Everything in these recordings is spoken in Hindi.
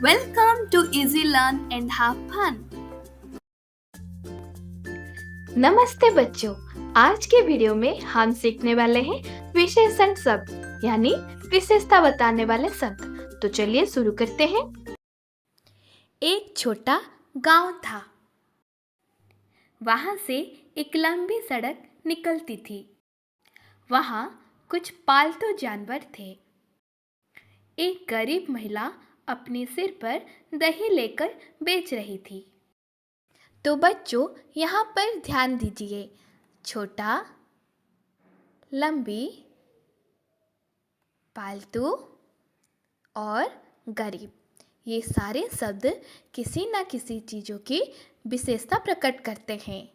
Welcome to Easy Learn and Have Fun. नमस्ते बच्चों। आज के वीडियो में हम सीखने वाले हैं विशेषण शब्द यानी विशेषता बताने वाले शब्द। तो चलिए शुरू करते हैं। एक छोटा गांव था। वहां से एक लंबी सड़क निकलती थी। वहां कुछ पालतू जानवर थे। एक गरीब महिला अपने सिर पर दही लेकर बेच रही थी। तो बच्चों यहाँ पर ध्यान दीजिए। छोटा, लंबी, पालतू और गरीब, ये सारे शब्द किसी न किसी चीज़ों की विशेषता प्रकट करते हैं।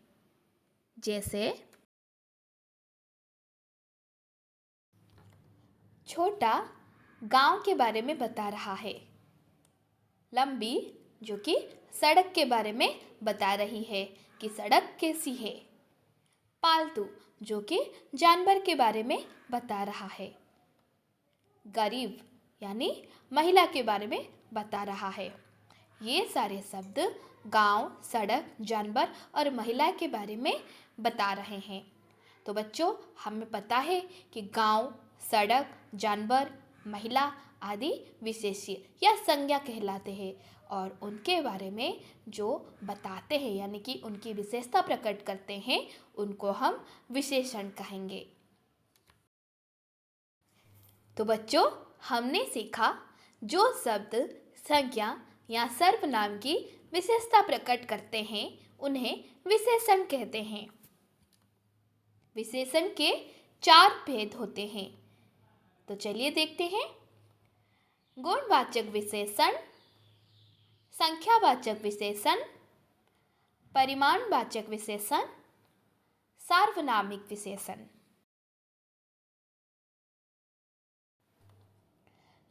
जैसे छोटा गांव के बारे में बता रहा है। लंबी जो कि सड़क के बारे में बता रही है कि सड़क कैसी है। पालतू जो कि जानवर के बारे में बता रहा है। गरीब यानी महिला के बारे में बता रहा है। ये सारे शब्द गांव, सड़क, जानवर और महिला के बारे में बता रहे हैं। तो बच्चों हमें पता है कि गांव, सड़क, जानवर, महिला आदि विशेष्य या संज्ञा कहलाते हैं और उनके बारे में जो बताते हैं यानी कि उनकी विशेषता प्रकट करते हैं उनको हम विशेषण कहेंगे। तो बच्चों हमने सीखा जो शब्द संज्ञा या सर्वनाम की विशेषता प्रकट करते हैं उन्हें विशेषण कहते हैं। विशेषण के 4 भेद होते हैं। तो चलिए देखते हैं। गुणवाचक विशेषण, संख्यावाचक विशेषण, परिमाणवाचक विशेषण, सार्वनामिक विशेषण।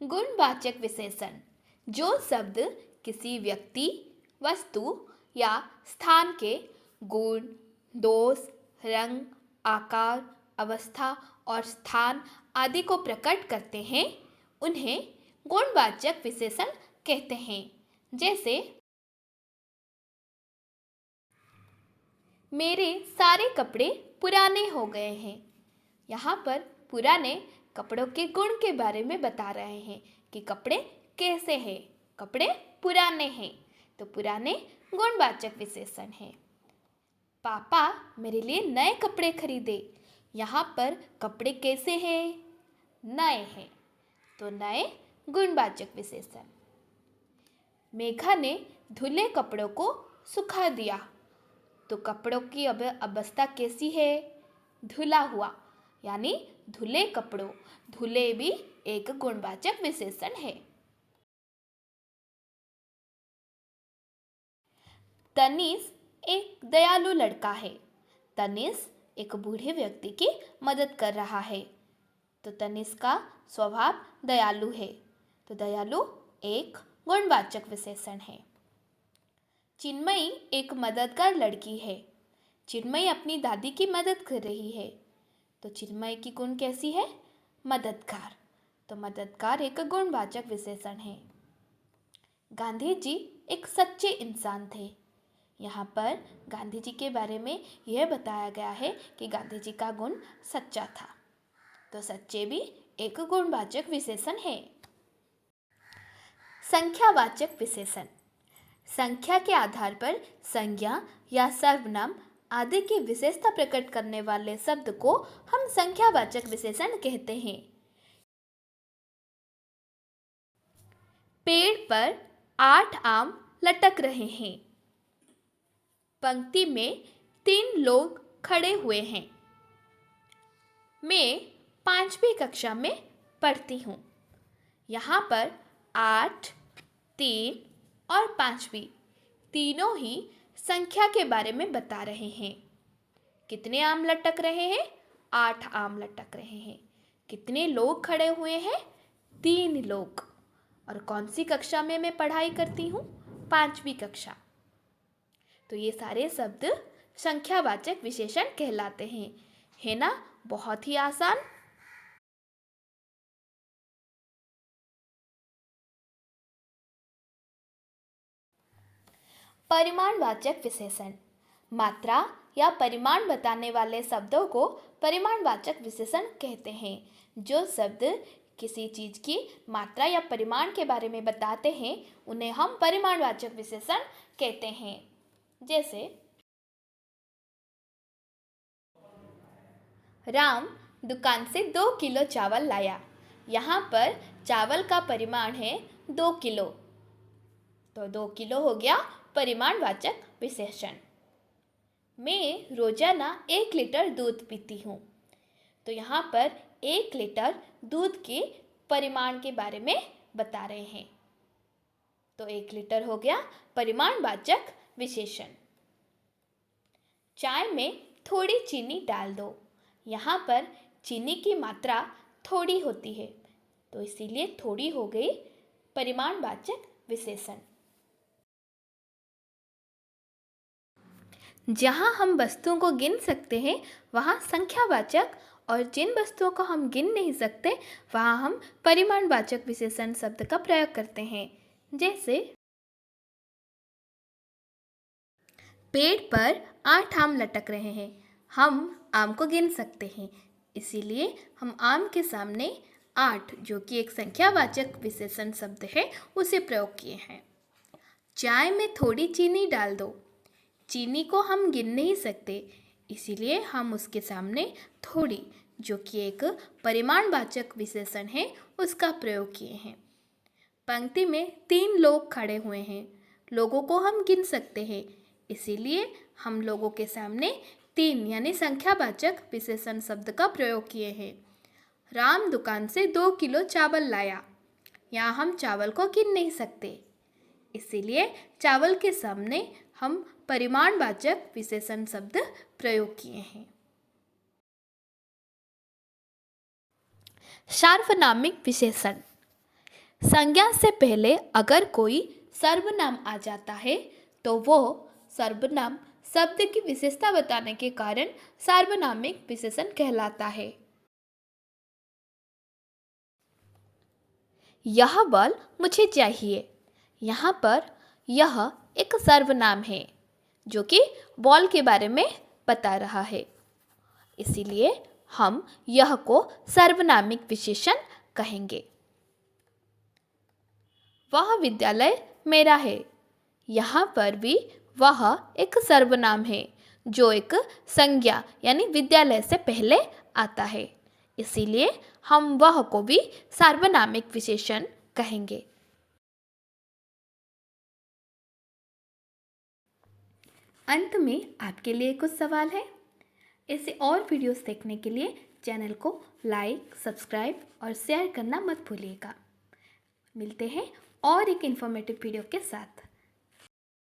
गुणवाचक विशेषण जो शब्द किसी व्यक्ति, वस्तु या स्थान के गुण, दोष, रंग, आकार, अवस्था और स्थान आदि को प्रकट करते हैं उन्हें गुणवाचक विशेषण कहते हैं। जैसे मेरे सारे कपड़े पुराने हो गए हैं। यहाँ पर पुराने कपड़ों के गुण के बारे में बता रहे हैं कि कपड़े कैसे हैं। कपड़े पुराने हैं तो पुराने गुणवाचक विशेषण हैं। पापा मेरे लिए नए कपड़े खरीदे। यहाँ पर कपड़े कैसे हैं? नए हैं तो नए गुणवाचक विशेषण। मेघा ने धुले कपड़ों को सुखा दिया तो कपड़ों की अवस्था कैसी है? धुला हुआ यानी धुले कपड़ों। धुले भी एक गुणवाचक विशेषण है। तनीस एक दयालु लड़का है। तनीस एक बूढ़े व्यक्ति की मदद कर रहा है तो तनीस का स्वभाव दयालु है तो दयालु एक गुणवाचक विशेषण है। चिन्मयी एक मददगार लड़की है। चिन्मयी अपनी दादी की मदद कर रही है तो चिन्मयी की गुण कैसी है? मददगार तो मददगार एक गुणवाचक विशेषण है। गांधी जी एक सच्चे इंसान थे। यहाँ पर गांधी जी के बारे में यह बताया गया है कि गांधी जी का गुण सच्चा था तो सच्चे भी एक गुणवाचक विशेषण है। संख्यावाचक विशेषण संख्या के आधार पर संज्ञा या सर्वनाम आदि की विशेषता प्रकट करने वाले शब्द को हम संख्यावाचक विशेषण कहते हैं। पेड़ पर 8 आम लटक रहे हैं। पंक्ति में 3 लोग खड़े हुए हैं। मैं 5वीं कक्षा में पढ़ती हूँ। यहाँ पर 8, 3 और 5वीं तीनों ही संख्या के बारे में बता रहे हैं। कितने आम लटक रहे हैं? 8 आम लटक रहे हैं। कितने लोग खड़े हुए हैं? 3 लोग। और कौन सी कक्षा में मैं पढ़ाई करती हूँ? 5वीं कक्षा। तो ये सारे शब्द संख्यावाचक विशेषण कहलाते हैं। है ना? बहुत ही आसान। परिमाणवाचक विशेषण। मात्रा या परिमाण बताने वाले शब्दों को परिमाणवाचक विशेषण कहते हैं। जो शब्द किसी चीज़ की मात्रा या परिमाण के बारे में बताते हैं उन्हें हम परिमाणवाचक विशेषण कहते हैं। जैसे राम दुकान से 2 किलो चावल लाया। यहाँ पर चावल का परिमाण है 2 किलो, तो 2 किलो हो गया परिमाणवाचक विशेषण। मैं रोजाना 1 लीटर दूध पीती हूँ, तो यहाँ पर 1 लीटर दूध के परिमाण के बारे में बता रहे हैं, तो 1 लीटर हो गया परिमाणवाचक विशेषण। चाय में थोड़ी चीनी डाल दो। यहाँ पर चीनी की मात्रा थोड़ी होती है, तो इसीलिए थोड़ी हो गई परिमाणवाचक विशेषण। जहाँ हम वस्तुओं को गिन सकते हैं वहाँ संख्यावाचक, और जिन वस्तुओं को हम गिन नहीं सकते वहाँ हम परिमाणवाचक विशेषण शब्द का प्रयोग करते हैं। जैसे पेड़ पर 8 आम लटक रहे हैं। हम आम को गिन सकते हैं, इसीलिए हम आम के सामने 8, जो कि एक संख्यावाचक विशेषण शब्द है, उसे प्रयोग किए हैं। चाय में थोड़ी चीनी डाल दो। चीनी को हम गिन नहीं सकते, इसीलिए हम उसके सामने थोड़ी, जो कि एक परिमाणवाचक विशेषण है, उसका प्रयोग किए हैं। पंक्ति में 3 लोग खड़े हुए हैं। लोगों को हम गिन सकते हैं, इसीलिए हम लोगों के सामने 3 यानी संख्यावाचक विशेषण शब्द का प्रयोग किए हैं। राम दुकान से 2 किलो चावल लाया। यहाँ हम चावल को गिन नहीं सकते, इसीलिए चावल के सामने हम परिमाणवाचक विशेषण शब्द प्रयोग किए हैं। सार्वनामिक विशेषण। संज्ञा से पहले अगर कोई सर्वनाम आ जाता है तो वो सर्वनाम शब्द की विशेषता बताने के कारण सार्वनामिक विशेषण कहलाता है। यह बॉल मुझे चाहिए। यहाँ पर यह एक सर्वनाम है जो कि बॉल के बारे में बता रहा है, इसीलिए हम यह को सर्वनामिक विशेषण कहेंगे। वह विद्यालय मेरा है। यहाँ पर भी वह एक सर्वनाम है जो एक संज्ञा यानी विद्यालय से पहले आता है, इसीलिए हम वह को भी सार्वनामिक विशेषण कहेंगे। अंत में आपके लिए कुछ सवाल है। ऐसे और वीडियोस देखने के लिए चैनल को लाइक, सब्सक्राइब और शेयर करना मत भूलिएगा। मिलते हैं और एक इन्फॉर्मेटिव वीडियो के साथ।